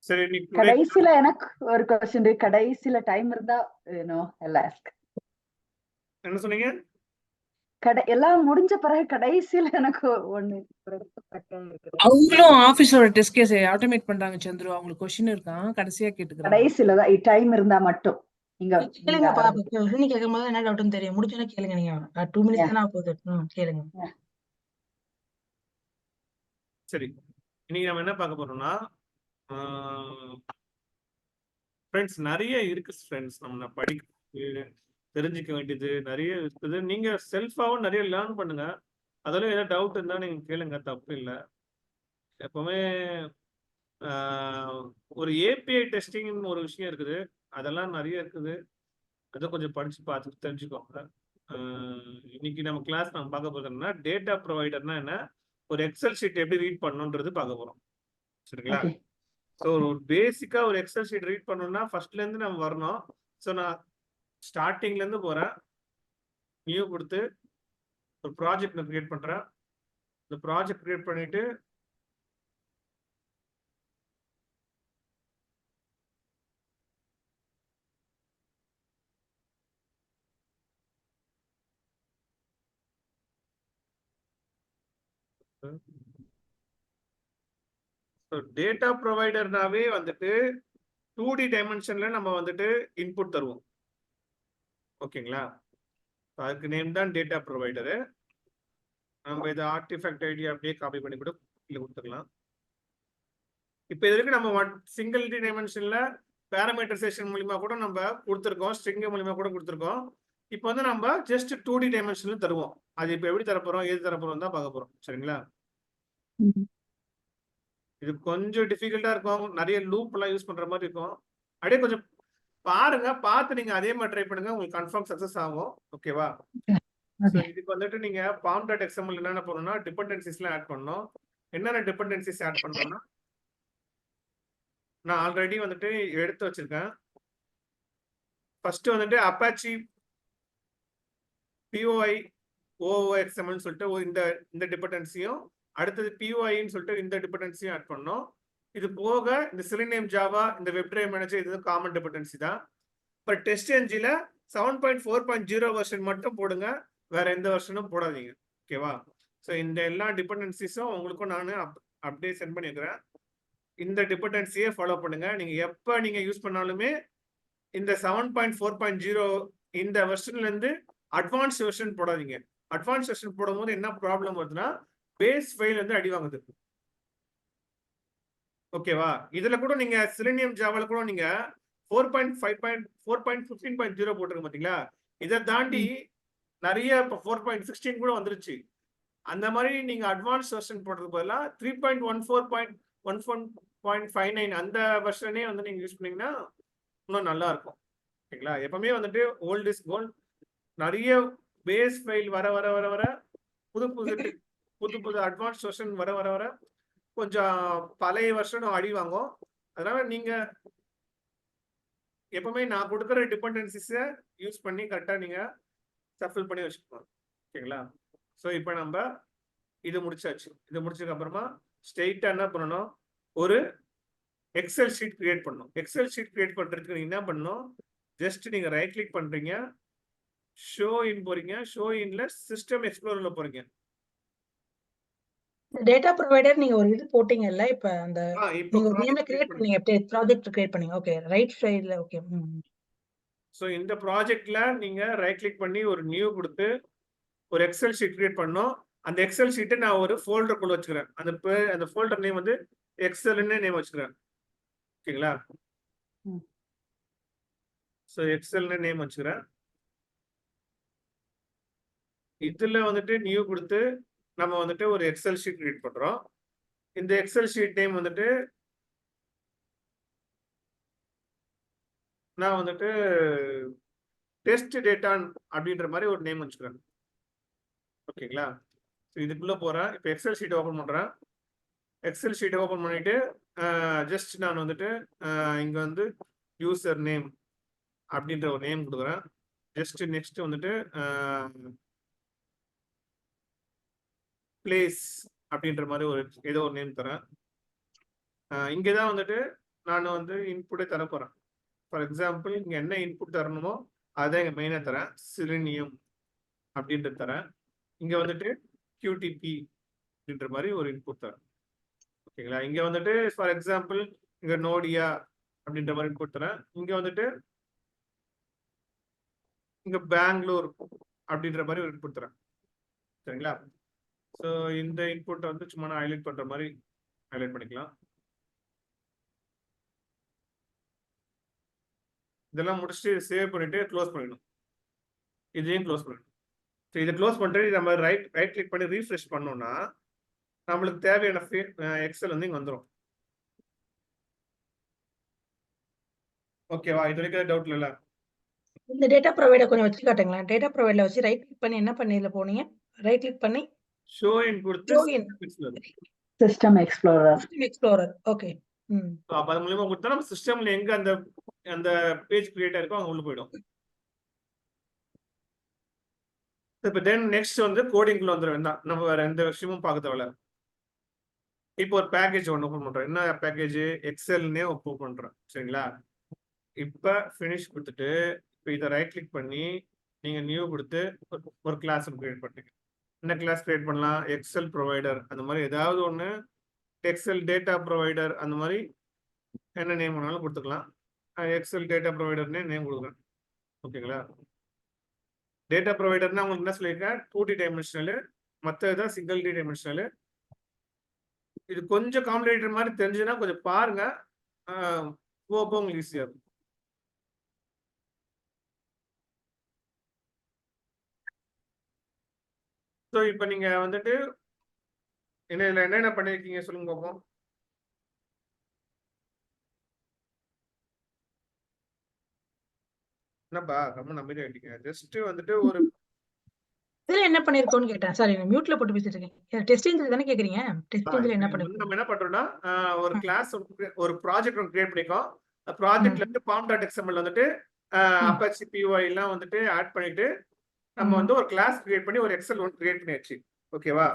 சரி, கடைசியில எனக்கு ஒரு क्वेश्चन இருக்கு. கடைசியில டைம் இருந்தா எல்லாம் ஆஸ்க். என்ன சொன்னீங்க? எல்லாம் முடிஞ்ச பிறகு கடைசியில எனக்கு ஒண்ணு அவங்களும் ஆபீஸோட டெஸ்ட் கேஸ் ஆட்டோமேட் பண்றாங்க சந்திரு. அவங்களுக்கு क्वेश्चन இருக்கான், கடைசியா கேட்டுக்கறாங்க. கடைசியில தான் டைம் இருந்தா மட்டும் நீங்க கேளுங்க பாப்பா. நீங்க கேக்கும்போது என்ன டவுட்னு தெரியும். முடிஞ்சோனே கேளுங்க. நீங்க 2 மினிட்ஸ் தான போகுது. கேளுங்க. சரி, இன்னைக்கு நம்ம என்ன பார்க்க போறோம்னா ஃப்ரெண்ட்ஸ் நிறைய இருக்கு ஃப்ரெண்ட்ஸ். நம்ம படிக்க தெரிஞ்சுக்க வேண்டியது நிறைய இருக்குது. நீங்க செல்ஃபாவும் நிறைய லேர்ன் பண்ணுங்க. அதெல்லாம் ஏதாவது டவுட் இருந்தா நீங்க கேளுங்க, தப்பு இல்லை. எப்பவுமே ஒரு ஏபிஐ டெஸ்டிங்னு ஒரு விஷயம் இருக்குது. அதெல்லாம் நிறைய இருக்குது. அதை கொஞ்சம் படிச்சு பார்த்து தெரிஞ்சுக்கோங்க. இன்னைக்கு நம்ம கிளாஸ் நம்ம பார்க்க போறோம்னா டேட்டா ப்ரொவைடர்னா என்ன, ஒரு எக்ஸல் ஷீட் எப்படி ரீட் பண்ணணுன்றது பார்க்க போறோம். சரிங்களா? ஸோ பேசிக்கா ஒரு எக்ஸல் ஷீட் ரீட் பண்ணணும்னா ஃபர்ஸ்ட்ல இருந்து நம்ம வரணும். ஸோ நான் ஸ்டார்டிங்ல இருந்து போறேன். நியூ கொடுத்து ஒரு ப்ராஜெக்ட் நான் கிரியேட் பண்றேன். இந்த ப்ராஜெக்ட் கிரியேட் பண்ணிட்டு டேட்டா ப்ரொவைடர்னாவே வந்துட்டு 2D டைமென்ஷன்ல நம்ம வந்துட்டு இன்புட் தருவோம். ஓகேங்களா? அதுக்கு நேம் தான் டேட்டா ப்ரொவைடரு. நம்ம இதை ஆர்டிஃபேக்ட் ஐடி அப்படியே காப்பி பண்ணி கூட இல்லை கொடுத்துக்கலாம். இப்போ இதற்கு நம்ம சிங்கிள் டைமென்ஷன்ல பேராமீட்டரைசேஷன் மூலியமா கூட நம்ம கொடுத்துருக்கோம், ஸ்ட்ரிங் மூலியமா கூட கொடுத்துருக்கோம். இப்போ வந்து நம்ம ஜஸ்ட் 2D டைமென்ஷன்ல தருவோம். அது இப்போ எப்படி தரப்போறோம், எது தரப்போறோம் தான் பார்க்க போறோம். சரிங்களா? இது கொஞ்சம் டிஃபிகல்ட்டா இருக்கும். நிறைய லூப் எல்லாம் யூஸ் பண்ற மாதிரி இருக்கும். அப்படியே கொஞ்சம் பாருங்க, பார்த்து நீங்க அதே மாதிரி ட்ரை பண்ணுங்க. உங்களுக்கு கன்ஃபார்ம் சக்சஸ் ஆகும். ஓகேவா? இதுக்கு வந்துட்டு நீங்க pom.xml என்னென்ன பண்ணணும்னா டிபெண்டன்சிஸ்லாம் ஆட் பண்ணணும். என்னென்ன டிபெண்டன்சிஸ் ஆட் பண்றோம்னா நான் ஆல்ரெடி வந்துட்டு எடுத்து வச்சிருக்கேன். ஃபர்ஸ்ட் வந்துட்டு அப்பாச்சி POI OOXML சொல்லிட்டு இந்த டிபெண்டன்சியும், அடுத்தது POIன்னு சொல்லிட்டு இந்த டிபெண்டன்சியும் ஆட் பண்ணோம். இது போக இந்த செலினியம் ஜாவா, இந்த வெப் டிரைவ் மேனேஜர், இது காமன் டிபெண்டன்சி தான். இப்போ டெஸ்ட் என்ஜில 7.4.0 வெர்ஷன் மட்டும் போடுங்க, வேற எந்த வெர்ஷனும் போடாதீங்க. ஓகேவா? ஸோ இந்த எல்லா டிபெண்டன்சிஸும் உங்களுக்கும் நான் அப்படியே சென்ட் பண்ணியிருக்கிறேன். இந்த டிபெண்டன்சியை ஃபாலோ பண்ணுங்க. நீங்க எப்போ நீங்க யூஸ் பண்ணாலுமே இந்த 7.4.0 இந்த வெர்ஷன்ல இருந்து அட்வான்ஸ் வெர்ஷன் போடாதீங்க. அட்வான்ஸ் வெர்ஷன் போடும்போது என்ன ப்ராப்ளம் வருதுன்னா பேஸ் ஃபைல் வந்து அடி வாங்குது. ஓகேவா? இதுல கூட நீங்க செலினியம் ஜாவால கூட நீங்க 4.15.0 போட்டுருங்க பாத்தீங்களா? இதை தாண்டி நிறைய இப்போ 4.16 கூட வந்துருச்சு. அந்த மாதிரி நீங்க அட்வான்ஸ் வெர்ஷன் போடுறது பதிலாக 3.14.1.59 அந்த வெர்ஷனே வந்து நீங்க யூஸ் பண்ணீங்கன்னா இன்னும் நல்லா இருக்கும். ஓகேங்களா? எப்பவுமே வந்துட்டு ஓல்ட் இஸ் கோல்ட். நிறைய பேஸ் ஃபைல் வர வர வர வர புது புது அட்வான்ஸ் வெர்ஷன் வர வர வர கொஞ்சம் பழைய வெர்ஷனும் அடி வாங்கும். அதனால நீங்க எப்பவுமே நான் கொடுக்குற டிபெண்டன்சிஸை யூஸ் பண்ணி கரெக்டாக நீங்க ஷஃபில் பண்ணி வச்சுக்கணும். ஓகேங்களா? ஸோ இப்போ நம்ம இது முடிச்சாச்சு. இது முடிச்சதுக்கு அப்புறமா ஸ்ட்ரெயிட்டாக என்ன பண்ணணும், ஒரு எக்ஸல் ஷீட் கிரியேட் பண்ணணும். எக்ஸல் ஷீட் கிரியேட் பண்ணுறதுக்கு நீங்கள் என்ன பண்ணணும், ஜஸ்ட் நீங்கள் ரைட் கிளிக் பண்ணுறீங்க, ஷோ இன் போறீங்க, ஷோ இன்ல சிஸ்டம் எக்ஸ்ப்ளோரர்ல போறீங்க. டேட்டா ப்ரொவைடர் நீங்க ஒரு இது போட்டீங்கல்ல, இப்ப அந்த நீங்க ஒரு நேம் கிரியேட் பண்ணீங்க, ப்ராஜெக்ட் கிரியேட் பண்ணீங்க. ஓகே, ரைட் சைடுல. ஓகே. ஸோ இந்த ப்ராஜெக்ட்ல நீங்க ரைட் கிளிக் பண்ணி ஒரு நியூ கொடுத்து ஒரு எக்ஸல் ஷீட் கிரியேட் பண்ணோம். அந்த எக்ஸல் ஷீட்டை நான் ஒரு ஃபோல்டருக்குள்ள வச்சுக்கிறேன். அந்த ஃபோல்டர் நேம் வந்து எக்ஸல்னு நேம் வச்சுக்கிறேன். ஓகேங்களா? ஸோ எக்ஸல்னு நேம் வச்சுக்கிறேன். இதுல வந்துட்டு நியூ கொடுத்து நம்ம வந்துட்டு ஒரு எக்ஸல் ஷீட் கிரியேட் பண்றோம். இந்த எக்ஸல் ஷீட் நேம் வந்துட்டு நான் வந்துட்டு டெஸ்ட் டேட்டா அப்படின்ற மாதிரி ஒரு நேம் வச்சுக்கிறேன். ஓகேங்களா? இதுக்குள்ள போறேன். இப்போ எக்ஸல் ஷீட் ஓபன் பண்றேன். எக்ஸல் ஷீட் ஓபன் பண்ணிட்டு ஜஸ்ட் நான் வந்துட்டு இங்க வந்து யூசர் நேம் அப்படின்ற ஒரு நேம் கொடுக்குறேன். ஜஸ்ட் நெக்ஸ்ட் வந்துட்டு பிளேஸ் அப்படின்ற மாதிரி ஒரு ஏதோ ஒரு நேம் தரேன். இங்கே தான் வந்துட்டு நான் வந்து இன்புட்டே தர போகிறேன். ஃபார் எக்ஸாம்பிள் இங்கே என்ன இன்புட் தரணுமோ அதை இங்கே மெயினாக தரேன். சிலினியம் அப்படின்றது தரேன். இங்கே வந்துட்டு QTP அப்படின்ற மாதிரி ஒரு இன்புட் தரேன். ஓகேங்களா? இங்கே வந்துட்டு ஃபார் எக்ஸாம்பிள் இங்கே நோடியா அப்படின்ற மாதிரி இன்புட் தரேன். இங்கே வந்துட்டு இங்கே பெங்களூர் அப்படின்ற மாதிரி ஒரு இன்புட் தரேன். சரிங்களா? ஸோ இந்த இன்புட்டை வந்து சும்மா நான் ஹைலைட் பண்ணுற மாதிரி ஹைலைட் பண்ணிக்கலாம். இதெல்லாம் முடிச்சுட்டு சேவ் பண்ணிட்டு க்ளோஸ் பண்ணிடணும். இதையும் க்ளோஸ் பண்ணிடணும். ஸோ இதை க்ளோஸ் பண்ணிட்டு நம்ம ரைட் கிளிக் பண்ணி ரீஃப்ரெஷ் பண்ணோம்னா நம்மளுக்கு தேவையான எக்ஸல் வந்து இங்கே வந்துடும். ஓகேவா? இது வரைக்கும் டவுட் இல்லை. இந்த டேட்டா ப்ரொவைடர் கொஞ்சம் வச்சு காட்டுங்களேன். டேட்டா ப்ரொவைடர்ல வச்சு ரைட் கிளிக் பண்ணி என்ன பண்ணி போனீங்க? ரைட் கிளிக் பண்ணி ஷோ இன் கொடுத்து ஷோ இன் system explorer. System explorer. Okay. அப்ப அது மூலியமா கொடுத்தா நம்ம சிஸ்டம்ல எங்க அந்த அந்த பேஜ் கிரியேட் ஆயிருக்கோ அங்க உள்ள போயிடும். இப்போ தென் நெக்ஸ்ட் வந்து கோடிங்குள்ள வந்துட வேண்டாம். நம்ம வேற எந்த விஷயமும் பார்க்க தேவையில்ல. இப்போ ஒரு பேக்கேஜ் ஒன்று ஓப்பன் பண்றோம். என்ன பேக்கேஜ்? எக்ஸல்னே ஓப்பன் பண்றோம். சரிங்களா? இப்போ ஃபினிஷ் கொடுத்துட்டு இப்போ இதை ரைட் கிளிக் பண்ணி நீங்க நியூ கொடுத்து ஒரு கிளாஸ் கிரியேட் பண்ணுங்க. என்ன கிளாஸ் கிரியேட் பண்ணலாம்? எக்ஸல் ப்ரொவைடர் அந்த மாதிரி ஏதாவது ஒன்று, எக்ஸல் டேட்டா ப்ரொவைடர் அந்த மாதிரி என்ன நேம் வேணாலும் கொடுத்துக்கலாம். எக்ஸல் டேட்டா ப்ரொவைடர்னே நேம் கொடுக்குறேன். ஓகேங்களா? டேட்டா ப்ரொவைடர்னா உங்களுக்கு என்ன சொல்லியிருக்கேன்? 2D டைமென்ஷனலு, மற்ற இதான் சிங்கிள் டி டைமென்ஷனலு. இது கொஞ்சம் காம்ப்ளிகேட்டட் மாதிரி தெரிஞ்சுன்னா கொஞ்சம் பாருங்க. போக உங்களுக்கு ஈஸியாக இருக்கும். ஸோ இப்போ நீங்க வந்துட்டு என்னென்ன பண்ணியிருக்கீங்க சொல்லுங்க பார்ப்போம். என்னப்பா ரொம்ப நம்பிக்கை ஆகிட்டீங்க. ஜஸ்ட் வந்துட்டு ஒரு இதுல என்ன பண்ணிருக்கோம்னு கேட்டேன். சாரி, நான் மியூட்ல போட்டு பேசிட்டு இருக்கேன். டெஸ்டிங் தானே கேக்குறீங்க? டெஸ்டிங்ல என்ன பண்ணிருக்கோம்? நம்ம என்ன பண்றோம்னா ஒரு கிளாஸ் ஒரு ப்ராஜெக்ட் ஒன்று கிரியேட் பண்ணிக்கோம். ப்ராஜெக்ட்ல இருந்து pom.xml வந்துட்டு அப்பாச்சி PY எல்லாம் வந்துட்டு ஆட் பண்ணிட்டு நம்ம வந்து ஒரு கிளாஸ் கிரியேட் பண்ணி ஒரு எக்ஸல் ஒன்று கிரியேட் பண்ணியாச்சு. ஓகேவா?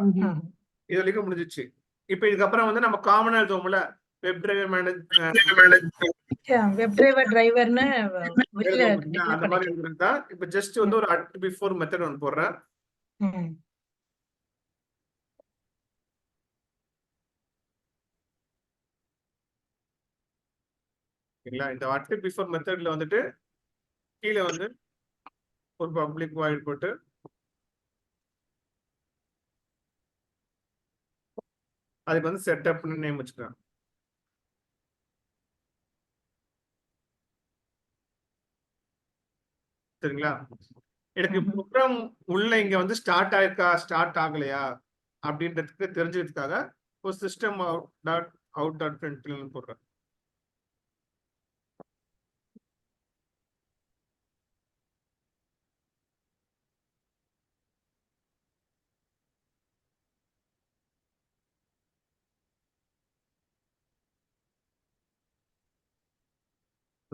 இது வரைக்கும் முடிஞ்சிச்சு. இப்போ இதுக்கப்புறம் வந்து நம்ம காமனா எழுதுவோம்ல, வெப் டிரைவர் வெப் டிரைவர்னு வெளியில அந்த மாதிரி எழுதுறது தான். இப்போ ஜஸ்ட் வந்து ஒரு பிஃபோர் மெத்தட் ஒன்று போடுறேன். ஓகேங்களா? இந்த பிஃபோர் மெத்தட்ல வந்துட்டு கீழே வந்து ஒரு பப்ளிக் வாய்ட் போட்டு அதுக்கு வந்து செட்டப்னு நேம் வச்சுக்கிறேன். சரிங்களா? எனக்கு ப்ரோக்ராம் உள்ள இங்க வந்து ஸ்டார்ட் ஆயிருக்கா ஸ்டார்ட் ஆகலையா அப்படின்றதுக்கு தெரிஞ்சதுக்காக ஒரு சிஸ்டம் டாட் அவுட் டாட் பிரிண்ட்லன் போடுறேன்.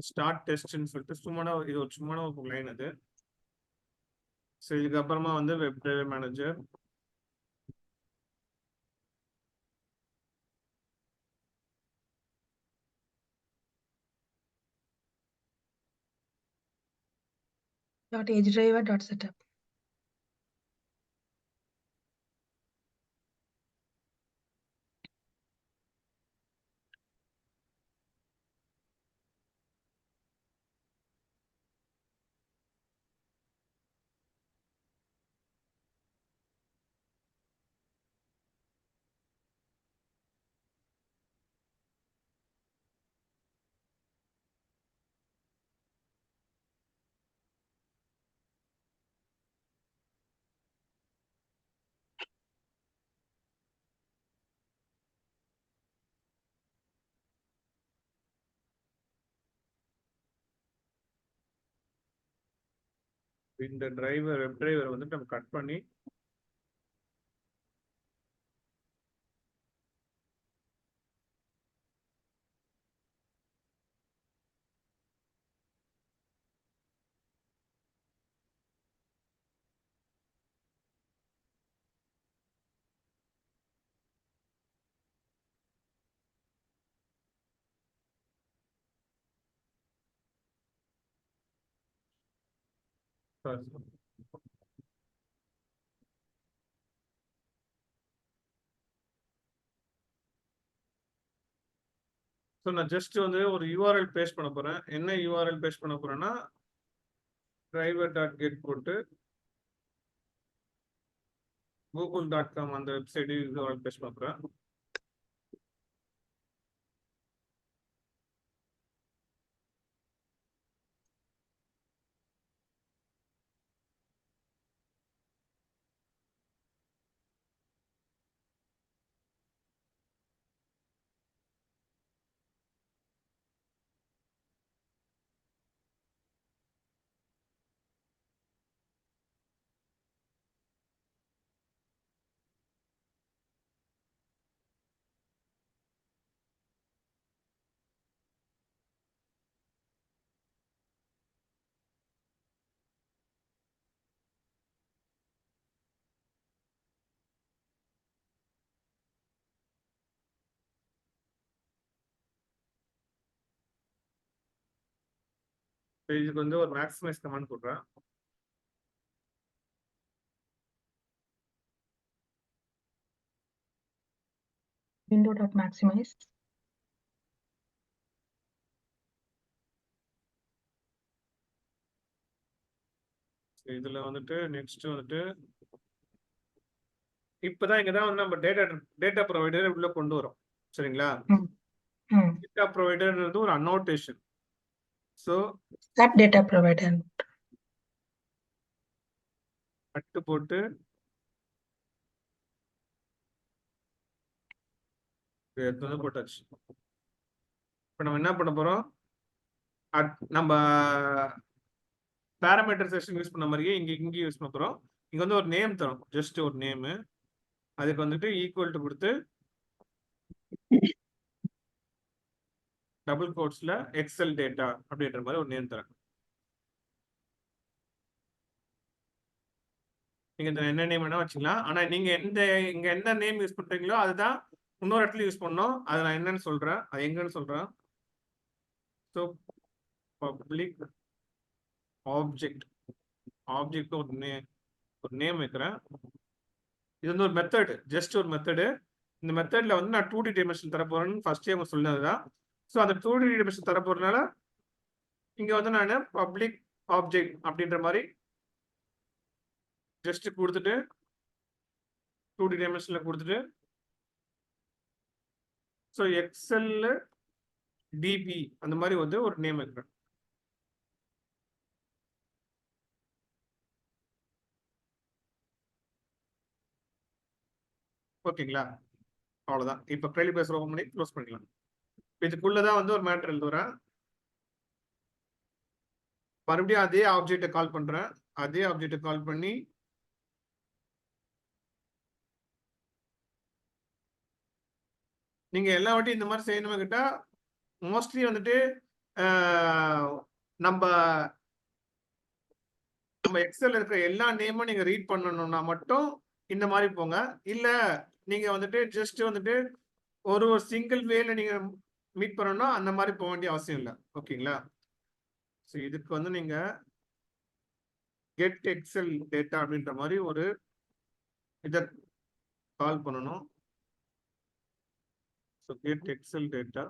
ஸ்டார்ட் டெஸ்ட்னு சொல்லிட்டு இது ஒரு சும்மான ஒரு லைன் அது. ஸோ இதுக்கப்புறமா வந்து வெப் டிரைவர் மேனேஜர், .edgedriver.setup. இந்த டிரைவர் வெப் டிரைவர் வந்துட்டு நம்ம கட் பண்ணி ஸோ நான் ஜஸ்ட் வந்து ஒரு யூஆர்எல் பேஸ்ட் பண்ண போறேன். என்ன யூஆர்எல் பேஸ்ட் பண்ண போறேன்னா driver.get போட்டு google.com அந்த வெப்சைட் யூஆர்எல் பேஸ்ட் பண்ண போறேன். இதுக்கு வந்து ஒரு மேக்ஸிமைஸ் கமாண்ட் கொடுக்குறேன். window.maximize. இதுல வந்துட்டு நெக்ஸ்ட் வந்துட்டு இப்பதான் இங்கதான் வந்து நம்ம டேட்டா ப்ரொவைடர் உள்ள கொண்டு வரோம். சரிங்களா? டேட்டா ப்ரொவைடர்ன்றது ஒரு annotation. So That data provider. At போட்டு போட்டாச்சு. இப்ப நம்ம என்ன பண்ண போறோம்? நம்ம பேராமீட்டர் செஷன் யூஸ் பண்ண மாதிரியே இங்க யூஸ் பண்ண போறோம். இங்க வந்து ஒரு நேம் தரும். ஜஸ்ட் ஒரு நேம். அதுக்கு வந்துட்டு ஈக்குவல் டு கொடுத்து டபுள் கோட்ஸ்ல எக்ஸல் டேட்டா அப்படின்ற மாதிரி ஒரு நேம் தரேன். நீங்க என்ன நேம் வேணா வச்சுக்கலாம். ஆனா நீங்க இங்க எந்த நேம் யூஸ் பண்றீங்களோ அதுதான் இன்னொரு இடத்துல யூஸ் பண்ணோம். அதை நான் என்னன்னு சொல்றேன், அது எங்கன்னு சொல்றேன். ஸோ பப்ளிக் ஆப்ஜெக்ட் ஒரு நேம் வைக்கிறேன். இது வந்து ஒரு மெத்தட், ஜஸ்ட் ஒரு மெத்தடு. இந்த மெத்தட்ல வந்து நான் 2D டைமென்ஷன் தர போறேன்னு ஃபர்ஸ்டே அவங்க சொன்னதுதான். ஸோ அந்த 2D டைமென்ஷன் தர போறதுனால இங்க வந்து நான் பப்ளிக் ஆப்ஜெக்ட் அப்படின்ற மாதிரி ஜஸ்ட் கொடுத்துட்டு 2D டைமென்ஷன்ல கொடுத்துட்டு ஸோ எக்ஸல் டிபி அந்த மாதிரி வந்து ஒரு நேம் வைக்கிறேன். ஓகேங்களா? அவ்வளவுதான். இப்ப கேள்வி பேசுற ஓபன் பண்ணி க்ளோஸ் பண்ணிக்கலாம். இதுக்குள்ளதான் வந்து ஒரு மேட்டர் எழுதுறேன். மறுபடியும் அதே ஆப்ஜெக்டை கால் பண்றேன். அதே ஆப்ஜெக்டை கால் பண்ணி நீங்க எல்லா வாட்டியும் இந்த மாதிரி செய்யணுமே கிட்டா மோஸ்ட்லி வந்துட்டு நம்ம எக்ஸல் இருக்கிற எல்லா நேமும் நீங்க ரீட் பண்ணணும்னா மட்டும் இந்த மாதிரி போங்க. இல்ல நீங்க வந்துட்டு ஜஸ்ட் வந்துட்டு ஒரு சிங்கிள் வேல நீங்க மீட் பண்ணணும்னா அந்த மாதிரி போக வேண்டிய அவசியம் இல்லை. ஓகேங்களா? ஸோ இதுக்கு வந்து நீங்க கெட் எக்ஸல் டேட்டா அப்படின்ற மாதிரி ஒரு இதை கால் பண்ணணும். So get Excel data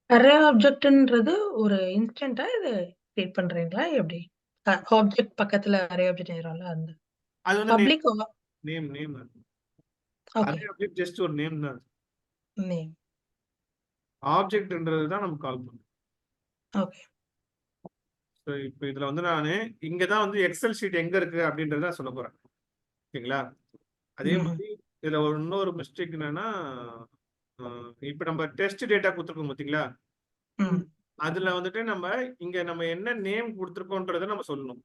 array ஆப்ஜெக்ட்ன்றது ஒரு இன்ஸ்டன்ட்டா இது கிரியேட் பண்றீங்களா எப்படி? ஆப்ஜெக்ட் பக்கத்துல அரே ஆப்ஜெக்ட் எழுதுறோம்ல அந்த அது வந்து public name okay array object just ஒரு நேம் தான். நேம் ஆப்ஜெக்ட்ன்றது தான் நம்ம கால் பண்ணணும். ஓகே. ஸோ இப்போ இதுல வந்து நான் இங்கதான் வந்து எக்ஸல் ஷீட் எங்க இருக்கு அப்படின்றத சொல்ல போறேன். ஓகேங்களா? அதே மாதிரி இதுல இன்னொரு மிஸ்டேக் என்னன்னா இப்ப நம்ம டெஸ்ட் டேட்டா கொடுத்துருக்கோம் பார்த்தீங்களா? அதுல வந்துட்டு நம்ம என்ன நேம் கொடுத்துருக்கோன்றத நம்ம சொல்லணும்.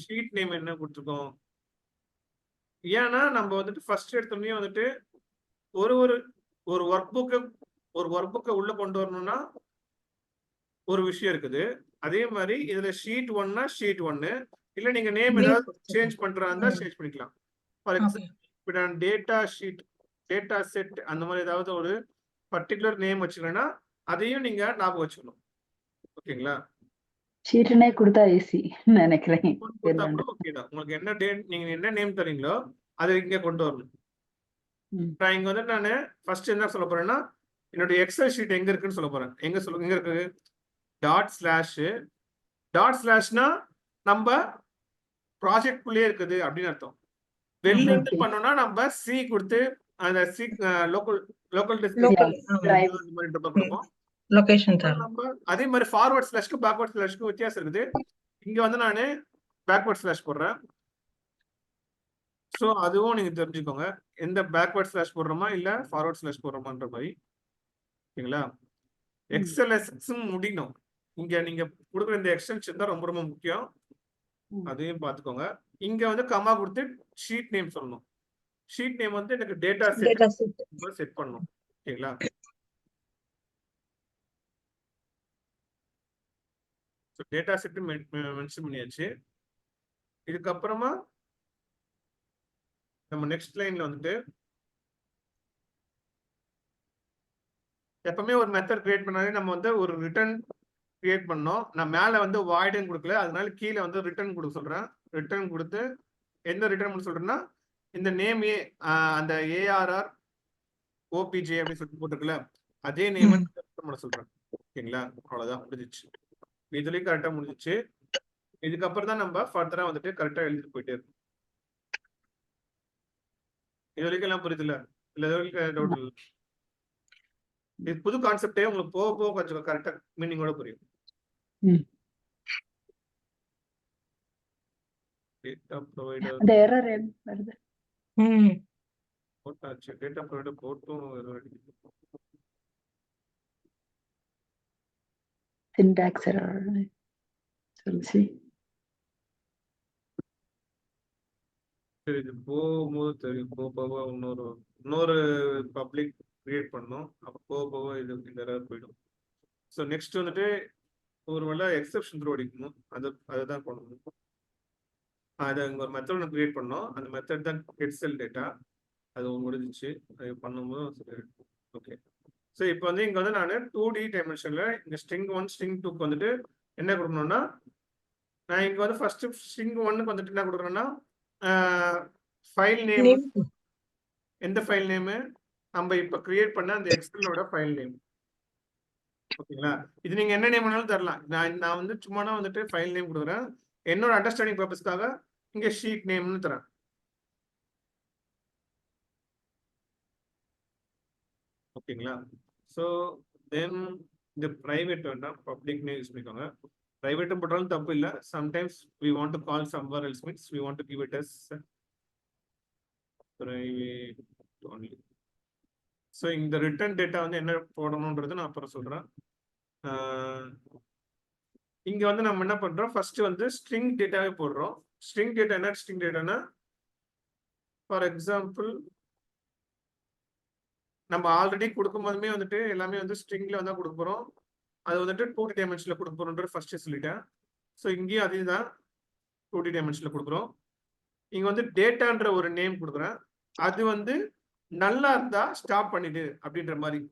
ஷீட் நேம் என்ன கொடுத்துருக்கோம்? ஏன்னா நம்ம வந்துட்டு ஃபர்ஸ்ட் எடுத்தோடனே வந்துட்டு ஒரு ஒர்க் புக்கை உள்ள கொண்டு வரணும்னா ஒரு விஷயம் இருக்குது. அதே மாதிரி இதுல ஷீட் 1னா ஷீட் 1, இல்ல நீங்க நேம் ஏதாவது சேஞ்ச் பண்றதா சேஞ்ச் பண்ணிக்கலாம். ஃபார் எக்ஸாம்பிள் இப்போ நான் டேட்டா செட் அந்த மாதிரி ஏதாவது ஒரு பர்டிகுலர் நேம் வச்சுக்கிறேன்னா அதையும் நீங்க ஞாபகம் வச்சுக்கணும். ஓகேங்களா? ஷீட்னே கொடுத்தா ஈஸி நினைக்கிறேன். கொடுத்தா கூட ஓகே தான். உங்களுக்கு என்ன டேட் நீங்க என்ன நேம் தரீங்களோ அதை இங்க கொண்டு வரணும். நான் இங்க வந்து நான் ஃபர்ஸ்ட் என்ன சொல்ல போறேன்னா என்னோட எக்ஸல் ஷீட் எங்க இருக்குன்னு சொல்ல போறேன். எங்க இருக்கு? டாட் ஸ்லாஷ்னா நம்ம ப்ராஜெக்ட் குள்ளே இருக்குது அப்படின்னு அர்த்தம். வெளில இருந்து பண்ணோம்னா நம்ம சி கொடுத்து அந்த சி லோக்கல் கொடுப்போம். லொகேஷன் நம்ம அதே மாதிரி ஃபார்வர்ட் ஸ்லாஷ்க்கு பேக்வர்ட் ஸ்லாஷ்க்கு வித்தியாசம் இருக்குது. இங்க வந்து நான் பேக்வர்ட் ஸ்லாஷ் போடுறேன். ஸோ அதுவும் நீங்க தெரிஞ்சுக்கோங்க, எந்த பேக்வர்ட் ஸ்லாஷ் போடுறோமா இல்ல ஃபார்வர்ட் ஸ்லாஷ் போடுறோமான்ற மாதிரி. ஓகேங்களா? எக்ஸ்எல்எஸ்ஸும் முடியணும். இங்க நீங்க கொடுக்குற இந்த எக்ஸ்டென்ஷன் தான் ரொம்ப ரொம்ப முக்கியம். அதையும் பார்த்துக்கோங்க. இங்க வந்து கமா கொடுத்து ஷீட் நேம் சொல்லணும். ஷீட் நேம் வந்து எனக்கு டேட்டா செட் பண்ணணும். ஓகேங்களா? டேட்டா செட் மென்ஷன் பண்ணியாச்சு. இதுக்கப்புறமா நம்ம நெக்ஸ்ட் லைன்ல வந்துட்டு எப்பவுமே ஒரு மெத்தட் கிரியேட் பண்ணாலே நம்ம வந்து ஒரு ரிட்டர்ன் கிரியேட் பண்ணோம். நான் மேல வந்து வாய்டுன்னு கொடுக்கல, அதனால கீழே வந்து ரிட்டர்ன் கொடுக்க சொல்றேன். ரிட்டர்ன் கொடுத்து எந்த ரிட்டர்ன் பண்ண சொல்றேன்னா இந்த நேம் அந்த ஏஆர்ஆர் ஓபிஜே அப்படின்னு சொல்லிட்டு போட்டிருக்குல்ல அதே நேம் பண்ண சொல்றேன். ஓகேங்களா? அவ்வளவுதான், முடிஞ்சிச்சு. இதுலயும் கரெக்டா முடிஞ்சிச்சு. இதுக்கப்புறம் தான் நம்ம ஃபர்தரா வந்துட்டு கரெக்டா எழுதிட்டு போயிட்டே இருக்கும். இது வரைக்கும் எல்லாம் புரியுதுல்ல? இல்ல இது வரைக்கும் டவுட் இல்லை? இது புது கான்செப்டே உங்களுக்கு போக போக கொஞ்சம் கரெக்டா மீனிங்கோட புரியும். டேட்டா ப்ரொவைடர் அந்த எரர் வருது. போட்டாச்சு. டேட்டா ப்ரொவைடர் போட்டும் சின்டாக்ஸ் எரர் சொல்லுச்சு. சரி, இது போகும்போது தெரியும். போக இன்னொரு பப்ளிக் கிரியேட் பண்ணோம். அப்போ போக இது இந்த எரர் போயிடும். ஸோ நெக்ஸ்ட் வந்துட்டு ஒருவேளை எக்ஸெப்ஷன் த்ரோ அடிக்கணும். அதுதான் பண்ணணும். அதை இங்கே ஒரு மெத்தட் ஒன்று கிரியேட் பண்ணோம். அந்த மெத்தட் தான் கெட்செல் டேட்டா. அது முடிஞ்சிச்சு. அது பண்ணும்போது ஓகே. ஸோ இப்போ வந்து இங்கே வந்து நான் 2D டைமென்ஷனில் இந்த ஸ்ட்ரிங் 1 ஸ்ட்ரிங் 2க்கு வந்துட்டு என்ன கொடுக்கணும்னா நான் இங்கே வந்து ஃபர்ஸ்ட் ஸ்ட்ரிங் 1க்கு வந்துட்டு என்ன கொடுக்குறேன்னா ஃபைல் நேம். எந்த ஃபைல் நேமு? நம்ம இப்போ கிரியேட் பண்ண அந்த எக்ஸலோட ஃபைல் நேம். ஓகேங்களா? இது நீங்க என்ன நேம் வேணாலும் தரலாம். நான் வந்து சும்மா வந்துட்டு ஃபைல் நேம் கொடுக்குறேன். என்னோட அண்டர்ஸ்டாண்டிங் பர்பஸ்க்காக இங்க ஷீட் நேம்னு தரேன். ஓகேங்களா? ஸோ தென் இந்த பிரைவேட் வேண்டாம், பப்ளிக் நேம் யூஸ் பண்ணிக்கோங்க. பிரைவேட்டும் போட்டாலும் தப்பு இல்லை. Sometimes we want to call somewhere else means we want to give it as private only. So இந்த ரிட்டர்ன் டேட்டா வந்து என்ன போடணுன்றது நான் அப்புறம் சொல்றேன். இங்க வந்து நம்ம என்ன பண்றோம், ஃபர்ஸ்ட் வந்து ஸ்ட்ரிங் டேட்டாவே போடுறோம். ஸ்ட்ரிங் டேட்டா என்ன? ஸ்ட்ரிங் டேட்டானா ஃபார் எக்ஸாம்பிள் நம்ம ஆல்ரெடி கொடுக்கும் போதுமே வந்துட்டு எல்லாமே வந்து ஸ்ட்ரிங்ல வந்து கொடுக்க போறோம். அது வந்துட்டு 2D டைமென்ஷன்ல கொடுக்க போறோம்ன்றது ஃபர்ஸ்ட் சொல்லிட்டேன். ஸோ இங்கேயும் அதே தான் 2D டைமென்ஷன்ல கொடுக்குறோம். இங்க வந்து டேட்டான்ற ஒரு நேம் கொடுக்குறேன். அது வந்து நல்லா இருந்தா ஸ்டாப் பண்ணிடு அப்படின்ற மாதிரி.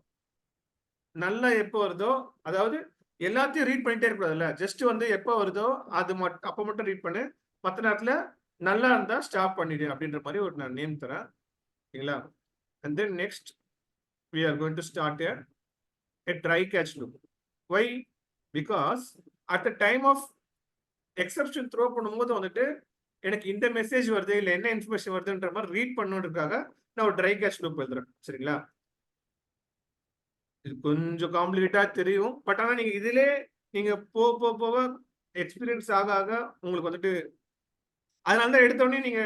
நல்லா எப்போ வருதோ, அதாவது எல்லாத்தையும் ரீட் பண்ணிட்டே இருக்கக்கூடாதுல்ல, ஜஸ்ட் வந்து எப்போ வருதோ அது அப்போ மட்டும் ரீட் பண்ணு, மற்ற நேரத்துல நல்லா இருந்தா ஸ்டாப் பண்ணிடு அப்படின்ற மாதிரி ஒரு நான் நேம் தரேன். ஓகேங்களா? And then next we are going to start a try catch loop. Why? Because at the time of exception throw பண்ணும்போது வந்துட்டு எனக்கு இந்த மெசேஜ் வருது இல்லை என்ன இன்ஃபர்மேஷன் வருதுன்ற மாதிரி ரீட் பண்ணுறதுக்காக நான் ஒரு ட்ரை கேட்ச் லூப் எழுதுறேன். சரிங்களா? இது கொஞ்சம் காம்ப்ளிகேட்டா தெரியும். பட் ஆனால் நீங்க இதிலே நீங்க போக எக்ஸ்பீரியன்ஸ் ஆக உங்களுக்கு வந்துட்டு அதனால தான் எடுத்தோடனே நீங்க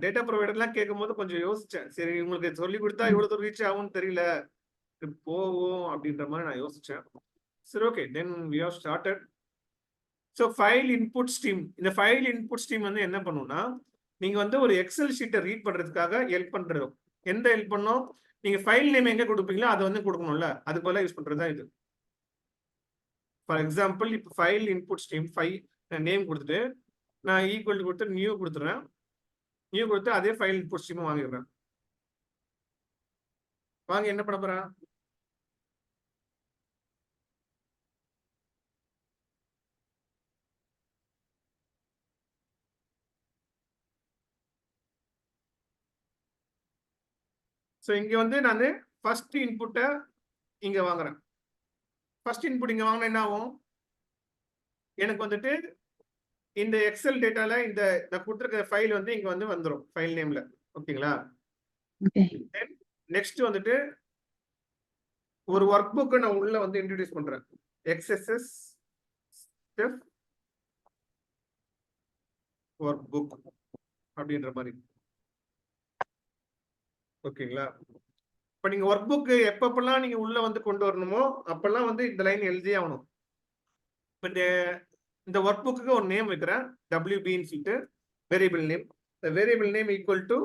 டேட்டா ப்ரொவைடர்லாம் கேட்கும் போது கொஞ்சம் யோசிச்சேன். சரி, உங்களுக்கு சொல்லி கொடுத்தா இவ்வளவு தூரம் ரீச் ஆகும்னு தெரியல, போவோம் அப்படின்ற மாதிரி நான் யோசிச்சேன். சரி, okay, then we have started. So file input stream, இந்த ஃபைல் இன்புட் ஸ்ட்ரீம் வந்து என்ன பண்ணுன்னா நீங்க வந்து ஒரு எக்ஸல் ஷீட்டை ரீட் பண்றதுக்காக ஹெல்ப் பண்றது. எந்த ஹெல்ப் பண்ணோம்? நீங்க ஃபைல் நேம் எங்க கொடுப்பீங்களோ அதை வந்து கொடுக்கணும்ல, அதுக்கு பதிலாக யூஸ் பண்றது தான் இது. ஃபார் எக்ஸாம்பிள் இப்போ ஃபைல் இன்புட் ஸ்ட்ரீம் நேம் கொடுத்துட்டு நான் ஈக்குவல் கொடுத்து நியூ கொடுத்துறேன். நியூ கொடுத்து அதே ஃபைல் இன்புட் ஸ்ட்ரீம் வாங்கிடுறேன். வாங்க என்ன பண்ண போறேன்? ஸோ இங்க வந்து நான் ஃபர்ஸ்ட் இன்புட்டை இங்க வாங்குறேன். ஃபர்ஸ்ட் இன்புட் இங்க வாங்கினா என்ன ஆகும்? எனக்கு வந்துட்டு இந்த எக்ஸல் டேட்டால இந்த நான் கொடுத்துருக்க ஃபைல் வந்து இங்க வந்து வந்துடும் ஃபைல் நேம்ல. ஓகேங்களா? Okay. நெக்ஸ்ட் வந்துட்டு ஒரு ஒர்க் புக்கை நான் உள்ள வந்து இன்ட்ரடியூஸ் பண்றேன். எக்ஸ்எஸ்எஸ் ஒர்க் புக் அப்படின்ற மாதிரி. ஓகேங்களா? இப்ப நீங்க ஒர்க் புக் எப்பப்பெல்லாம் நீங்க உள்ள வந்து கொண்டு வரணுமோ அப்பெல்லாம் வந்து இந்த லைன் எழுதியே ஆகணும். இப்ப இந்த ஒர்க் புக்கு ஒரு நேம் வைக்கிறேன், WBன்னு சொல்லிட்டு வேரியபிள் நேம். இந்த variable name equal to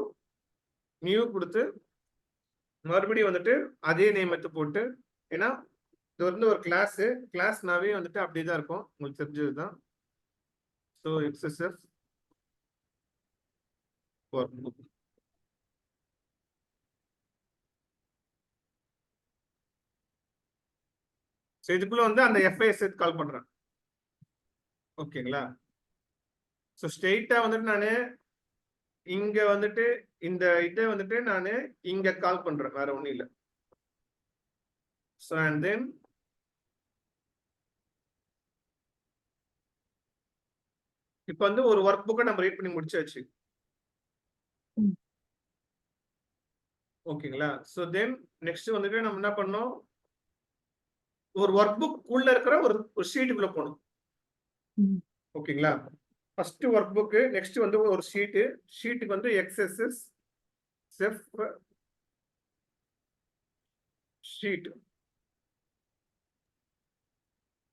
new கொடுத்து மறுபடியும் வந்துட்டு அதே நேம் எடுத்து போட்டு, ஏன்னா இது வந்து ஒரு கிளாஸ்னாவே வந்துட்டு அப்படிதான் இருக்கும், உங்களுக்கு தெரிஞ்சதுதான். So XSSF workbook. So இதுக்குள்ள வந்து அந்த எஃப்ஐஎஸ் கால் பண்றேன். ஓகேங்களா? ஸோ ஸ்ட்ரெயிட்டா வந்துட்டு நான் இங்க வந்துட்டு இந்த இதை வந்துட்டு நான் இங்க கால் பண்றேன், வேற ஒண்ணும் இல்லை. ஸோ அண்ட் தென் இப்போ வந்து ஒரு ஒர்க் புக்கை நம்ம ரீட் பண்ணி முடிச்சாச்சு. ஓகேங்களா? ஸோ தென் நெக்ஸ்ட் வந்துட்டு நம்ம என்ன பண்ணோம், ஒரு ஒர்க் புக் உள்ள இருக்கிற ஒரு ஷீட்டுக்குள்ள போகணும். ஓகேங்களா? ஃபர்ஸ்ட் ஒர்க் புக், நெக்ஸ்ட் வந்து ஒரு ஷீட்டுக்கு வந்து எக்ஸ்எஸ்எஸ் செஃப் ஷீட்.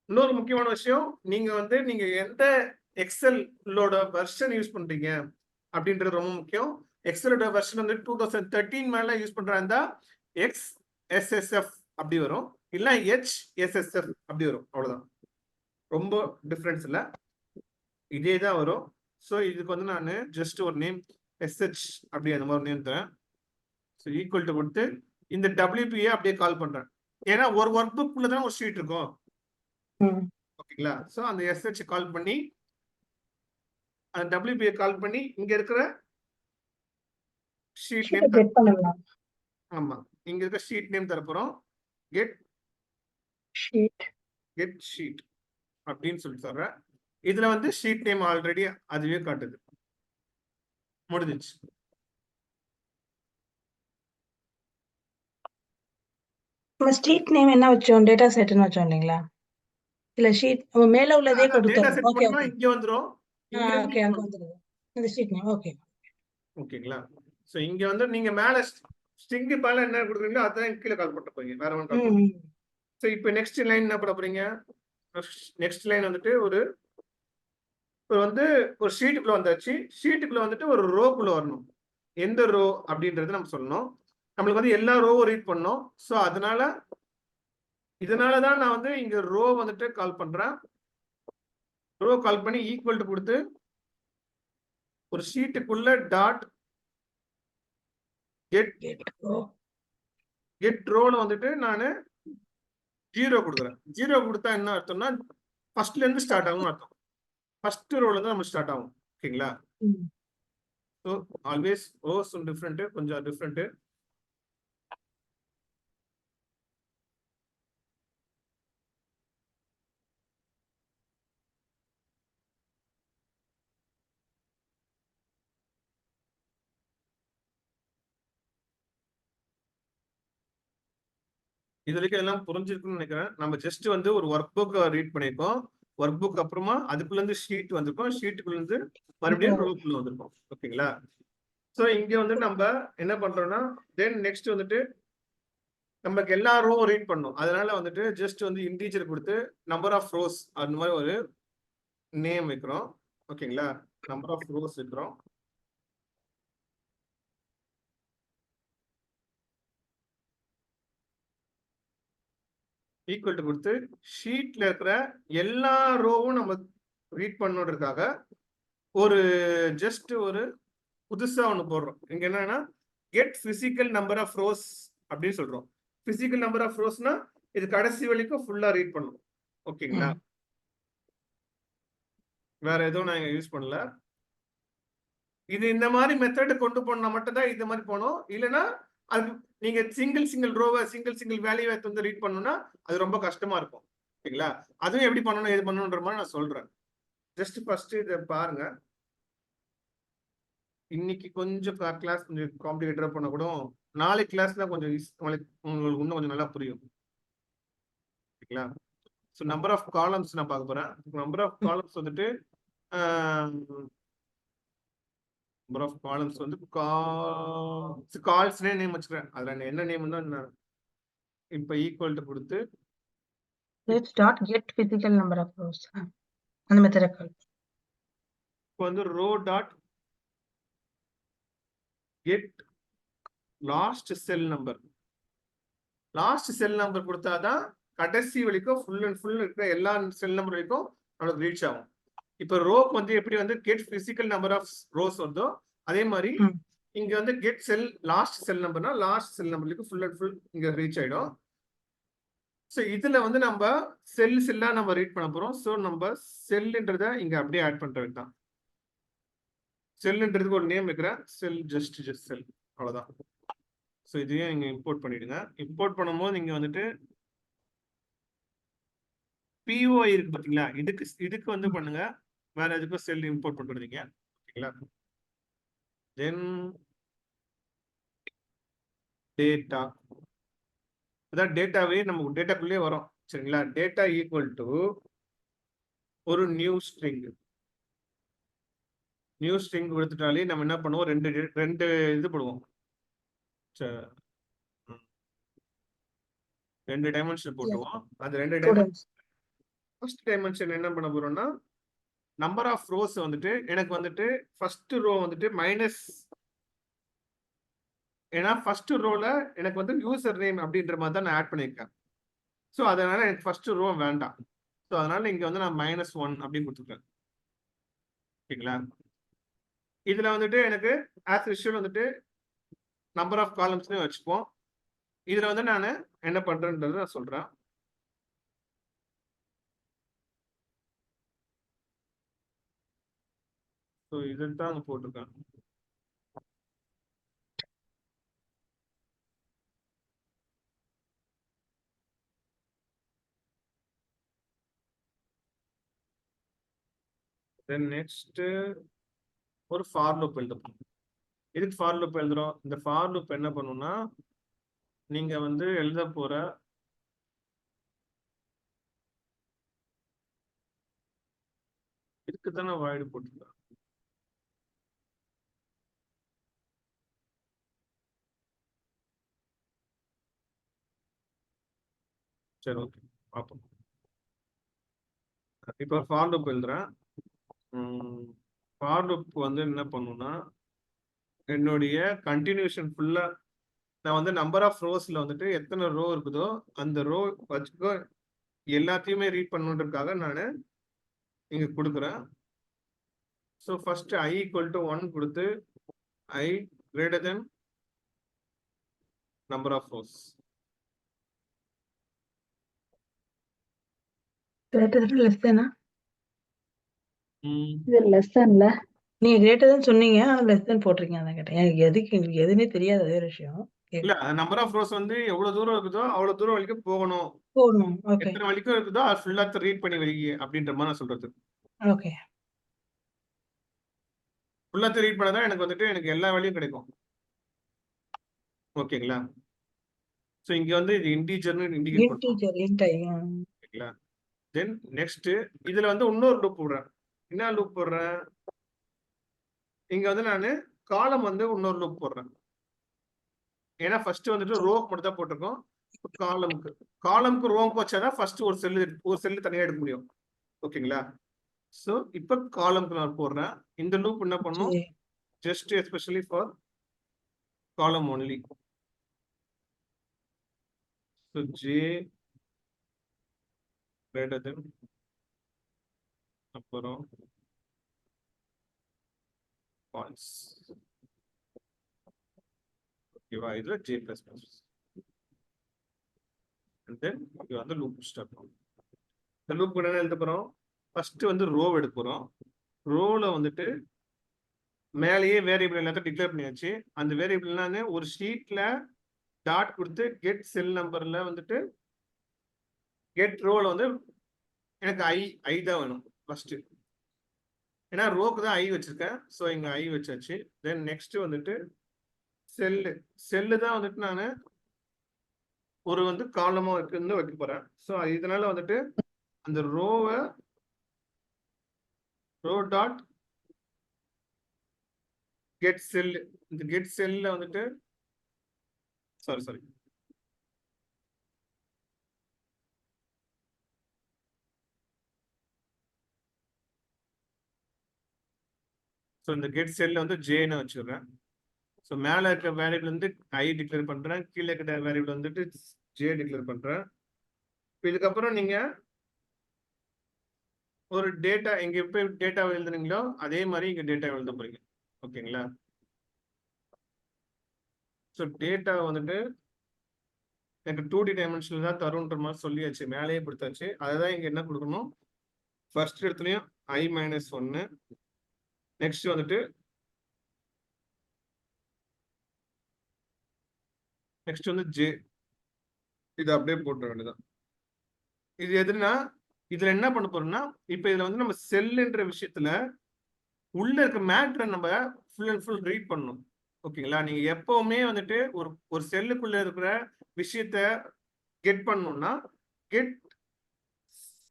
இன்னொரு முக்கியமான விஷயம், நீங்க எந்த எக்ஸலோட வெர்ஷன் யூஸ் பண்றீங்க அப்படின்றது ரொம்ப முக்கியம். எக்ஸலோட வெர்ஷன் வந்து 2013 மேல யூஸ் பண்றாங்க, XSSF அப்படி வரும், இல்ல HSSF அப்படி வரும். அவ்வளவுதான், ரொம்ப டிஃபரன்ஸ் இல்லை, இதே தான் வரும். ஸோ இதுக்கு வந்து நான் ஜஸ்ட் ஒரு நேம் SH அப்படி அந்த மாதிரி நேம் தரேன். ஸோ ஈக்குவல் டு கொடுத்து இந்த WPA அப்படியே கால் பண்றேன், ஏன்னா ஒரு ஒர்க் புக்குள்ள தான் ஒரு ஷீட் இருக்கும். ஓகேங்களா? ஸோ அந்த SH கால் பண்ணி அந்த WPA கால் பண்ணி இங்க இருக்கிற ஷீட் நேம், ஆமா இங்க இருக்க ஷீட் நேம் தரப்போறோம். கெட் ஷீட் அப்படின்னு சொல்லி சொல்றேன். இதுல வந்து ஷீட் நேம் ஆல்ரெடி அதுவே காட்டுது. முடிஞ்சிச்சு. ஸ்ட்ரீட் நேம் என்ன வச்சோம்? டேட்டா செட்னு வச்சோம் இல்லைங்களா? இல்ல ஷீட் மேல உள்ளதே கொடுத்தோம். ஓகே ஓகே, இங்க வந்துரும். ஓகே அங்க வந்துருது இந்த ஸ்ட்ரீட் நேம். ஓகே ஓகேங்களா? சோ இங்க வந்து நீங்க மேல ஸ்ட்ரிங் மேல என்ன கொடுக்குறீங்களோ அதான் கீழே கால் பண்ண போறீங்க, வேற ஒன்று கால் பண்ண. சோ இப்போ நெக்ஸ்ட் லைன் என்ன பண்ண போறீங்க? நெக்ஸ்ட் லைன் வந்துட்டு வந்து ஒரு ஷீட்டுக்குள்ள வந்தாச்சு. ஷீட்டுக்குள்ள வந்துட்டு ஒரு ரோக்குள்ள வரணும். எந்த ரோ அப்படின்றது நம்ம சொல்லணும். நம்மளுக்கு வந்து எல்லா ரோவும் ரீட் பண்ணணும். ஸோ இதனாலதான் நான் வந்து இங்க ரோ வந்துட்டு கால் பண்றேன். ரோ கால் பண்ணி ஈக்குவல் டு கொடுத்து ஒரு ஷீட்டுக்குள்ள டாட் கெட் ரோல வந்துட்டு நான் 0 கொடுக்குறேன். 0 கொடுத்தா என்ன அர்த்தம்னா ஃபர்ஸ்ட்ல இருந்து ஸ்டார்ட் ஆகும் அர்த்தம். ஃபர்ஸ்ட் ரோல இருந்து நம்ம ஸ்டார்ட் ஆகும். ஓகேங்களா? ஸோ ஆல்வேஸ் ரோஸ் டிஃப்ரெண்ட், கொஞ்சம் டிஃப்ரெண்ட். இது வரைக்கும் எல்லாம் புரிஞ்சிருக்குன்னு நினைக்கிறேன். நம்ம ஜஸ்ட் வந்து ஒரு ஒர்க் புக் ரீட் பண்ணிருக்கோம். ஒர்க் புக் அப்புறமா அதுக்குள்ள இருந்து ஷீட் வந்திருக்கோம், ஷீட்டுக்குள்ள இருந்து மறுபடியும் ரோக்குள்ள வந்திருக்கோம். ஓகேங்களா? ஸோ இங்க வந்து நம்ம என்ன பண்றோம்னா தென் நெக்ஸ்ட் வந்துட்டு நமக்கு எல்லா ரோவும் ரீட் பண்ணணும். அதனால வந்துட்டு ஜஸ்ட் வந்து இன்டீஜர் கொடுத்து நம்பர் ஆஃப் ரோஸ் அந்த மாதிரி ஒரு நேம் வைக்கிறோம். ஓகேங்களா? நம்பர் ஆஃப் ரோஸ் வைக்கிறோம். ஈக்குவல் டு கொடுத்து ஷீட்ல இருக்கிற எல்லா ரோவும் நம்ம ரீட் பண்ணுறதுக்காக ஒரு ஜஸ்ட் ஒரு புதுசா ஒன்று போடுறோம். இங்க என்னன்னா get physical number of rows அப்படின்னு சொல்றோம். பிசிக்கல் நம்பர் ஆஃப் ரோஸ்னா இது கடைசி வரைக்கும் ஃபுல்லா ரீட் பண்ணும். ஓகேங்களா? வேற எதுவும் நான் யூஸ் பண்ணல. இது இந்த மாதிரி மெத்தட் கொண்டு போனா மட்டும் தான் இந்த மாதிரி போனோம். இல்லைன்னா அதுக்கு நீங்க சிங்கிள் ரோவை சிங்கிள் வேல்யூவை வந்து ரீட் பண்ணணும்னா அது ரொம்ப கஷ்டமா இருக்கும். ஓகேங்களா? அதுவும் எப்படி பண்ணணும் எது பண்ணணுன்ற மாதிரி நான் சொல்றேன். ஜஸ்ட் ஃபர்ஸ்ட் இதை பாருங்க. இன்னைக்கு கொஞ்சம் கிளாஸ் கொஞ்சம் காம்ப்ளிகேட்டடா பண்ண கூட நாளைக்கு கிளாஸ்ல கொஞ்சம் உங்களுக்கு இன்னும் கொஞ்சம் நல்லா புரியும். ஓகேங்களா? ஸோ நம்பர் ஆஃப் காலம்ஸ் நான் பார்க்க போறேன். நம்பர் ஆஃப் காலம்ஸ் வந்துட்டு நம்பர் ஆஃப் காலம்ஸ் வந்து கால்ஸ்னே நேம் வச்சுக்கிறேன். அதுல என்ன நேம் தான் இப்ப ஈக்குவல் டு கொடுத்து Let's dot get physical number of rows. அந்த மெத்தட் கால். இப்போ வந்து row dot get last cell number. Last cell number கொடுத்தாதான் கடைசி வரைக்கும் ஃபுல் அண்ட் ஃபுல் இருக்கிற எல்லா செல் நம்பர் வரைக்கும் நம்மளுக்கு ரீச் ஆகும். இப்போ ரோக்கு வந்து எப்படி வந்து get physical number of rows வருதோ அதே மாதிரி இங்க வந்து கெட் செல் லாஸ்ட் செல் நம்பர்னா லாஸ்ட் செல் நம்பருக்கு ஃபுல் அண்ட் ஃபுல் இங்க ரீச் ஆயிடும். ஸோ இதுல வந்து நம்ம செல்லா நம்ம ரீட் பண்ண போறோம். ஸோ நம்ம செல்ன்றத இங்க அப்படியே ஆட் பண்றது தான். செல்ன்றதுக்கு ஒரு நேம் வைக்கிறேன். செல் ஜஸ்ட் செல், அவ்வளவுதான். ஸோ இதையும் நீங்க இம்போர்ட் பண்ணிடுங்க. இம்போர்ட் பண்ணும்போது நீங்க வந்துட்டு POI இருக்கு பாத்தீங்களா, இதுக்கு வந்து பண்ணுங்க. வேற எதுக்கும் செல் இம்போர்ட் பண்றீங்க. ஓகேங்களா? தென் டேட்டா, அதான் டேட்டாவே நமக்கு டேட்டாக்குள்ளே வரும். சரிங்களா? டேட்டா ஈக்குவல் டு ஒரு நியூ ஸ்ட்ரிங். நியூ ஸ்ட்ரிங் கொடுத்துட்டாலே நம்ம என்ன பண்ணுவோம், ரெண்டு இது போடுவோம். ரெண்டு டைமென்ஷன் போட்டுவோம். அது ரெண்டு டைமென்ஷன். ஃபர்ஸ்ட் டைமென்ஷன் என்ன பண்ண போறோம்னா நம்பர் ஆஃப் ரோஸ் வந்துட்டு எனக்கு வந்துட்டு ஃபர்ஸ்ட் ரோ வந்துட்டு மைனஸ், ஏன்னா ஃபர்ஸ்ட் ரோல எனக்கு வந்து யூசர் நேம் அப்படின்ற மாதிரி தான் நான் ஆட் பண்ணியிருக்கேன். ஸோ அதனால எனக்கு ஃபர்ஸ்ட் ரோ வேண்டாம். ஸோ அதனால இங்க வந்து நான் -1 அப்படின்னு கொடுத்துருக்கேன். ஓகேங்களா? இதுல வந்துட்டு எனக்கு ஆஸ் யூஷுவல் வந்துட்டு நம்பர் ஆஃப் காலம்ஸ்னு வச்சுப்போம். இதுல வந்து நான் என்ன பண்றேன்றதை நான் சொல்றேன். ஸோ இதுதான் அங்க போட்டிருக்கேன். தென் நெக்ஸ்ட் ஒரு ஃபார் லூப் எழுதுறோம். இதுக்கு ஃபார் லூப் எழுதுறோம். இந்த ஃபார் லூப் என்ன பண்ணும்னா நீங்க வந்து எழுத போற இதுக்கு தானே வாய்டு போட்டுருக்கேன். சரி, ஓகே, பார்ப்போம். இப்போ ஃபார் லூப் எழுதுறேன். ஃபார் லூப் வந்து என்ன பண்ணுன்னா என்னுடைய கண்டினியூஷன் ஃபுல்லா நான் வந்து நம்பர் ஆஃப் ரோஸ்ல வந்துட்டு எத்தனை ரோ இருக்குதோ அந்த ரோ வச்சுக்கோ எல்லாத்தையுமே ரீட் பண்ணுன்றதுக்காக நான் இங்க கொடுக்குறேன். ஸோ ஃபர்ஸ்ட் I = 1 கொடுத்து I greater than number of rows. greater than less than இது லெசன்ல நீங்க greater than சொன்னீங்க, ஆனா less than போட்டிருக்கீங்க. அதான் கேட்டேன். எனக்கு எங்களுக்கு எதுவுமே தெரியாது, அதே விஷயம். இல்ல, நம்பர் ஆஃப் ரோஸ் வந்து எவ்வளவு தூரம் இருக்குதோ அவ்வளவு தூரம் வரைக்கும் போகணும். போகணும். ஓகே எத்தனை வரைக்கும் இருக்குதோ அது ஃபுல்லா ரீட் பண்ணி வைங்க அப்படின்ற மாதிரி நான் சொல்றது. ஓகே ஃபுல்லா ரீட் பண்ணாதான் எனக்கு வந்துட்டு எனக்கு எல்லா வேலையும் கிடைக்கும். ஓகேங்களா? ஸோ இங்க வந்து இது இன்டீஜர்னு இண்டிகேட் பண்ணுவோம். இன்டிஜர் இன்டை ஓகேங்களா? தென் நெக்ஸ்ட் இதுல வந்து இன்னொரு லூப் போடுறேன். என்ன லூப் போடுறேன்? இங்க வந்து நான் காலம் வந்து இன்னொரு லூப் போடுறேன். ஏன்னா ஃபர்ஸ்ட் வந்துட்டு ரோக்கு மட்டும் தான் போட்டிருக்கோம். காலமுக்கு ரோக்கு வச்சாதான் ஃபர்ஸ்ட் ஒரு செல்லு தனியா எடுக்க முடியும். ஓகேங்களா? ஸோ இப்போ காலம்க்கு நான் போடுறேன். இந்த லூப் என்ன பண்ணும்? ஜஸ்ட் எஸ்பெஷலி ஃபார் காலம் only. So J greater than அப்புறம் false. ஓகேவா? இதுல J++. and then இது வந்து லூப் ஸ்டார்ட் பண்ணும். இந்த லூப் என்ன எழுத போறோம்? ஃபர்ஸ்ட் வந்து ரோ எடுக்க போறோம். ரோல வந்துட்டு மேலேயே வேரியபிள் எல்லாத்தையும் டிக்ளேர் பண்ணியாச்சு. அந்த வேரியபிள் ஒரு ஷீட்ல டாட் கொடுத்து கெட் செல் நம்பர்ல வந்துட்டு கெட் ரோல வந்து எனக்கு ஐ தான் வேணும் ஃபர்ஸ்ட். ஏன்னா ரோக்கு தான் ஐ வச்சிருக்கேன். ஸோ இங்க ஐ வச்சாச்சு. தென் நெக்ஸ்ட் வந்துட்டு செல்லு தான் வந்துட்டு நான் ஒரு வந்து காலமா வைக்க போறேன். ஸோ இதனால வந்துட்டு அந்த ரோவை ரோ டாட் கெட் செல், இந்த கெட் செல்ல வந்துட்டு சாரி ஸோ இந்த கெட் செல்ல வந்து ஜேன்னு வச்சுடுறேன். ஸோ மேலே இருக்க வேரியபிள் வந்து ஐ டிக்ளேர் பண்றேன், கீழே இருக்கிற வேரியபிள் வந்துட்டு ஜே டிக்ளேர் பண்றேன். இதுக்கப்புறம் நீங்க ஒரு டேட்டா இங்க எப்ப டேட்டா எழுதுனீங்களோ அதே மாதிரி இங்க டேட்டா எழுத போறீங்க. ஓகேங்களா? ஸோ டேட்டா வந்துட்டு எனக்கு 2D டைமென்ஷன்ல தான் தருன்ற மாதிரி சொல்லியாச்சு, மேலேயே கொடுத்தாச்சு. அதுதான் இங்க என்ன கொடுக்கணும், ஃபர்ஸ்ட் இடத்துலயும் i-1, நெக்ஸ்ட் வந்துட்டு நெக்ஸ்ட் வந்து ஜே, இது அப்படியே போட்டுற வேண்டியதான். இது எதுனா இதுல என்ன பண்ண போறோம்னா, இப்ப இதுல வந்து நம்ம செல்லுன்ற விஷயத்துல உள்ள இருக்க மேட்ரை நம்ம ஃபுல் அண்ட் ஃபுல் ரீட் பண்ணணும். ஓகேங்களா? நீங்க எப்பவுமே வந்துட்டு ஒரு செல்லுக்குள்ள இருக்கிற விஷயத்த கெட் பண்ணணும்னா கெட்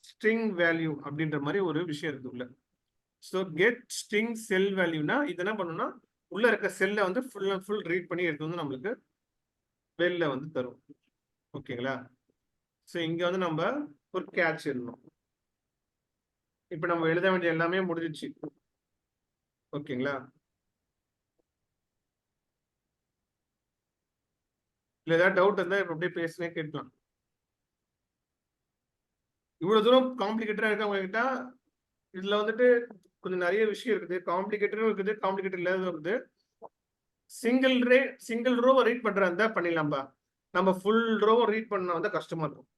ஸ்ட்ரிங் வேல்யூ அப்படின்ற மாதிரி ஒரு விஷயம் இருக்கு உள்ள. ஸோ கெட் ஸ்ட்ரிங் செல் வேல்யூனா இது என்ன பண்ணணும்னா உள்ள இருக்க செல்லை வந்து ஃபுல் அண்ட் ஃபுல் ரீட் பண்ணி எடுத்து வந்து நம்மளுக்கு வெளில வந்து தரும். ஓகேங்களா? ஸோ இங்க வந்து நம்ம ஒரு கேட்ச் எழுதணும். இப்ப நம்ம எழுத வேண்டிய எல்லாமே முடிஞ்சிச்சு. ஓகேங்களா? இல்ல ஏதாவது டவுட் இருந்தா இப்ப அப்படியே பேசுனே கேட்கலாம். இவ்வளவு தூரம் காம்ப்ளிகேட்டடா இருக்கா உங்ககிட்ட? இதுல வந்துட்டு கொஞ்சம் நிறைய விஷயம் இருக்குது. காம்ப்ளிகேட்டடும் இருக்குது, காம்ப்ளிகேட்டட் இல்லாததும் இருக்குது. சிங்கிள் ரோவை ரீட் பண்றதா இருந்தா பண்ணிடலாம்பா. நம்ம ஃபுல் ரோவை ரீட் பண்ணா வந்து கஷ்டமா இருக்கும்.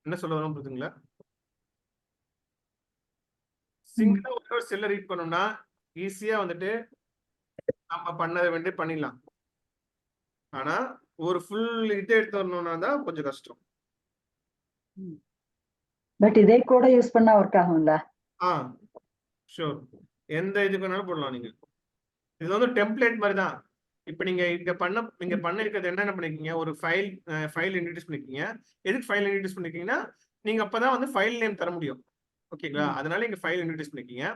என்ன சொல்ல வரோம் புரியுதுங்களா? சிங்கிளா ஒரு செல்லை ரீட் பண்ணோம்னா ஈஸியா வந்துட்டு நம்ம பண்ணதை வேண்டி பண்ணிடலாம். ஆனா ஒரு ஃபுல் இதை எடுத்து வரணும்னா தான் கொஞ்சம் கஷ்டம். பட் இதே கூட யூஸ் பண்ணா ஒர்க் ஆகும்ல? ஷூர். எந்த இதுக்கு வேணாலும் போடலாம் நீங்க. இது வந்து டெம்ப்ளேட் மாதிரி தான். இப்ப நீங்க பண்ண இருக்கிறது என்ன பண்ணிருக்கீங்க, ஒரு ஃபைல் இன்ட்ரோடியூஸ் பண்ணிருக்கீங்க. எதுக்கு ஃபைல் இன்ட்ரோடியூஸ் பண்ணிருக்கீங்கன்னா நீங்க அப்பதான் வந்து ஃபைல் நேம் தர முடியும். ஓகேங்களா? அதனால இங்க ஃபைல் இன்ட்ரோடியூஸ் பண்ணிருக்கீங்க.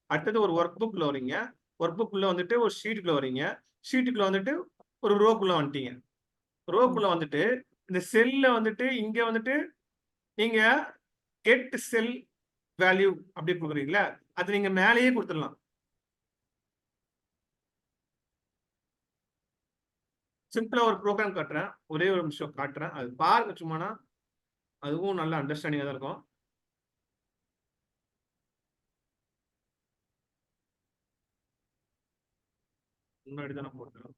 அடுத்தது ஒரு ஒர்க் புக்ல வரீங்க. ஒர்க் புக்ல வந்துட்டு ஒரு ஷீட்டுக்குள்ள வரீங்க. ஷீட்டுக்குள்ள வந்துட்டு ஒரு ரோக்குள்ள வந்துட்டீங்க. ரோக்குள்ள வந்துட்டு இந்த செல்ல வந்துட்டு இங்க வந்துட்டு நீங்க கெட் செல் வேல்யூ அப்படி கொடுக்குறீங்களா, அது நீங்க மேலேயே கொடுத்துடலாம். சிம்பிளா ஒரு ப்ரோக்ராம் காட்டுறேன், ஒரே ஒரு நிமிஷம் காட்டுறேன், அது பாருங்க சும்மானா, அதுவும் நல்ல அண்டர்ஸ்டாண்டிங்கா தான் இருக்கும். முன்னாடி தான் நான் போட்டேன்.